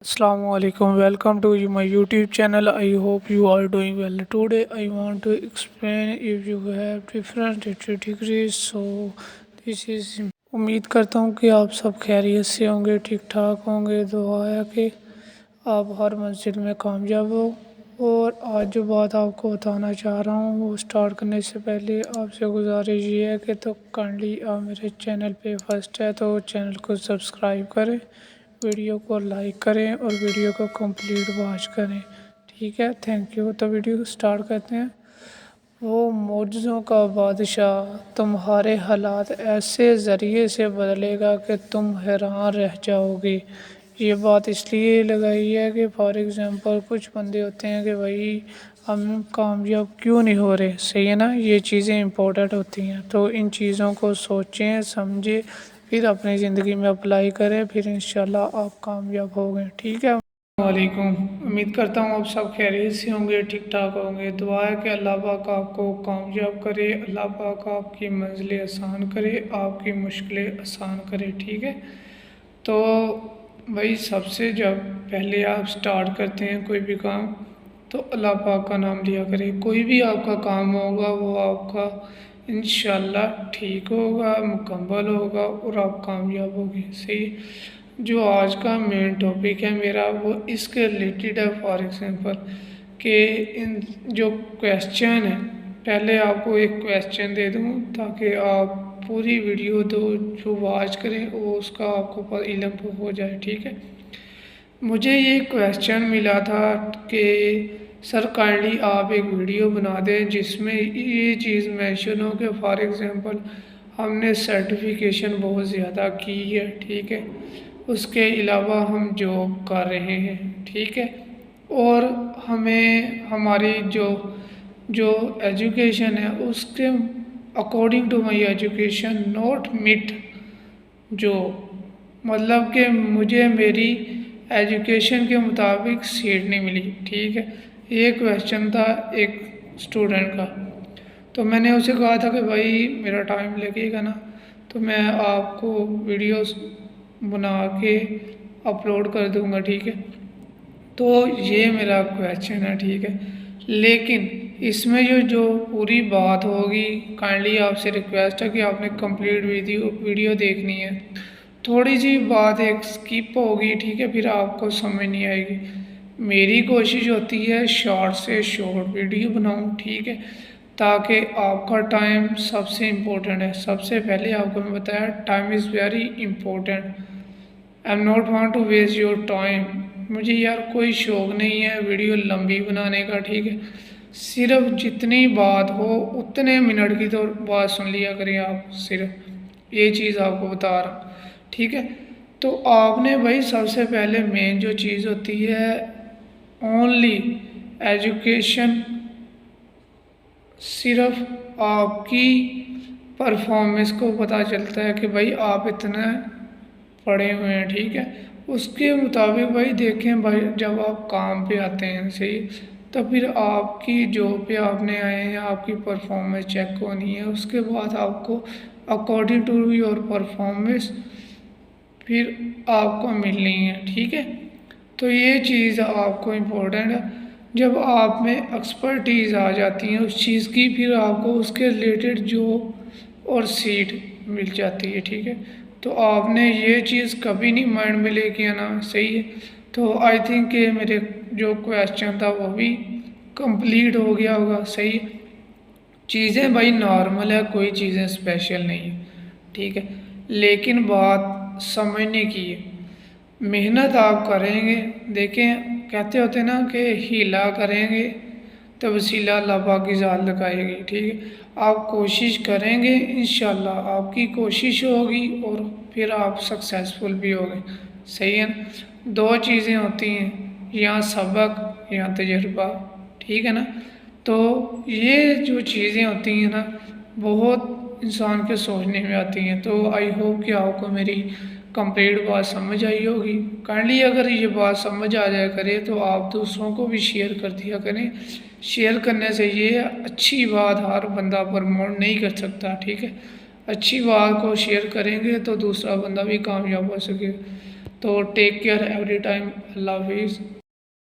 Assalamualaikum. Welcome to my YouTube channel. I hope you are doing well. Today I want to explain if you have different degrees. So this is उम्मीद करता हूँ कि आप सब खैरियत से होंगे, ठीक ठाक होंगे। दुआ है कि आप हर मंजिल में कामयाब हो। और आज जो बात आपको बताना चाह रहा हूँ वो स्टार्ट करने से पहले आपसे गुजारिश ये है कि तो काइंडली आप मेरे चैनल पे फर्स्ट है तो चैनल को सब्सक्राइब करें, वीडियो को लाइक करें और वीडियो को कंप्लीट वॉच करें। ठीक है, थैंक यू। तो वीडियो स्टार्ट करते हैं। वो मौजज़ों का बादशाह तुम्हारे हालात ऐसे ज़रिए से बदलेगा कि तुम हैरान रह जाओगे। ये बात इसलिए लगाई है कि फॉर एग्ज़ाम्पल कुछ बंदे होते हैं कि भाई हम कामयाब क्यों नहीं हो रहे, सही है ना। ये चीज़ें इम्पोर्टेंट होती हैं, तो इन चीज़ों को सोचें, समझें, फिर अपनी ज़िंदगी में अप्लाई करें, फिर इंशाल्लाह आप कामयाब होंगे। ठीक है। वालेकुम। उम्मीद करता हूँ आप सब खैरियत से होंगे, ठीक ठाक होंगे। दुआ है कि अल्लाह पाक आपको कामयाब करे, अल्लाह पाक आपकी मंजिलें आसान करे, आपकी मुश्किलें आसान करे। ठीक है। तो भाई सबसे जब पहले आप स्टार्ट करते हैं कोई भी काम तो अल्लाह पाक का नाम लिया करें। कोई भी आपका काम होगा वो आपका इंशाल्लाह ठीक होगा, मुकम्मल होगा और आप कामयाब होंगे। सही। जो आज का मेन टॉपिक है मेरा वो इसके रिलेटेड है। फॉर एग्ज़ाम्पल कि इन जो क्वेश्चन है, पहले आपको एक क्वेश्चन दे दूँ ताकि आप पूरी वीडियो तो जो वॉच करें वो उसका आपको इल्म हो जाए। ठीक है। मुझे ये क्वेश्चन मिला था कि सर काइंडली आप एक वीडियो बना दें जिसमें ये चीज़ मेंशन हो कि फॉर एग्ज़ाम्पल हमने सर्टिफिकेशन बहुत ज़्यादा की है। ठीक है। उसके अलावा हम जॉब कर रहे हैं। ठीक है। और हमें हमारी जो जो एजुकेशन है उसके according to my education not meet, जो मतलब कि मुझे मेरी एजुकेशन के मुताबिक सीट नहीं मिली। ठीक है। ये क्वेश्चन था एक स्टूडेंट का। तो मैंने उसे कहा था कि भाई मेरा टाइम लगेगा ना, तो मैं आपको वीडियोस बना के अपलोड कर दूंगा। ठीक है। तो ये मेरा क्वेश्चन है। ठीक है। लेकिन इसमें जो पूरी बात होगी, काइंडली आपसे रिक्वेस्ट है कि आपने कंप्लीट वीडियो देखनी है। थोड़ी सी बात एक स्किप होगी। ठीक है। फिर आपको समझ नहीं आएगी। मेरी कोशिश होती है शॉर्ट से शॉर्ट वीडियो बनाऊं। ठीक है। ताकि आपका टाइम सबसे इम्पोर्टेंट है। सबसे पहले आपको मैं बताया time is very important. I am not want to waste your time. मुझे यार कोई शौक़ नहीं है वीडियो लंबी बनाने का। ठीक है। सिर्फ जितनी बात हो उतने मिनट की तो बात सुन लिया करें आप। सिर्फ ये चीज़ आपको बता रहा। ठीक है। तो आपने भाई सबसे पहले मेन जो चीज़ होती है ओनली एजुकेशन, सिर्फ आपकी परफॉर्मेंस को पता चलता है कि भाई आप इतना पढ़े हुए हैं। ठीक है। उसके मुताबिक भाई देखें भाई जब आप काम पे आते हैं सही, तो फिर आपकी जॉब पे आपने आए हैं, आपकी परफॉर्मेंस चेक होनी है। उसके बाद आपको अकॉर्डिंग टू योर परफॉर्मेंस फिर आपको मिलनी है। ठीक है। तो ये चीज़ आपको इम्पोर्टेंट है। जब आप में एक्सपर्टीज़ आ जाती है उस चीज़ की, फिर आपको उसके रिलेटेड जॉब और सीट मिल जाती है। ठीक है। तो आपने ये चीज़ कभी नहीं माइंड में लेके आना। सही है। तो आई थिंक कि मेरे जो क्वेश्चन था वो भी कंप्लीट हो गया होगा। सही। चीज़ें भाई नॉर्मल है, कोई चीज़ें स्पेशल नहीं है। ठीक है। लेकिन बात समझने की है। मेहनत आप करेंगे। देखें कहते होते ना कि हीला करेंगे तो वसीला अल्लाह पाक की ज़ात लगाएगी। ठीक है। आप कोशिश करेंगे इंशाल्लाह आपकी कोशिश होगी और फिर आप सक्सेसफुल भी होंगे। सही है ना। दो चीज़ें होती हैं, या सबक या तजुर्बा। ठीक है ना। तो ये जो चीज़ें होती हैं ना बहुत इंसान के सोचने में आती हैं। तो आई होप कि आपको मेरी कंप्लीट बात समझ आई होगी। काइंडली अगर ये बात समझ आ जाया करे तो आप दूसरों को भी शेयर कर दिया करें। शेयर करने से ये अच्छी बात हर बंदा प्रमोट नहीं कर सकता। ठीक है। अच्छी बात को शेयर करेंगे तो दूसरा बंदा भी कामयाब हो सके। तो टेक केयर एवरी टाइम, अल्लाह हाफिज़।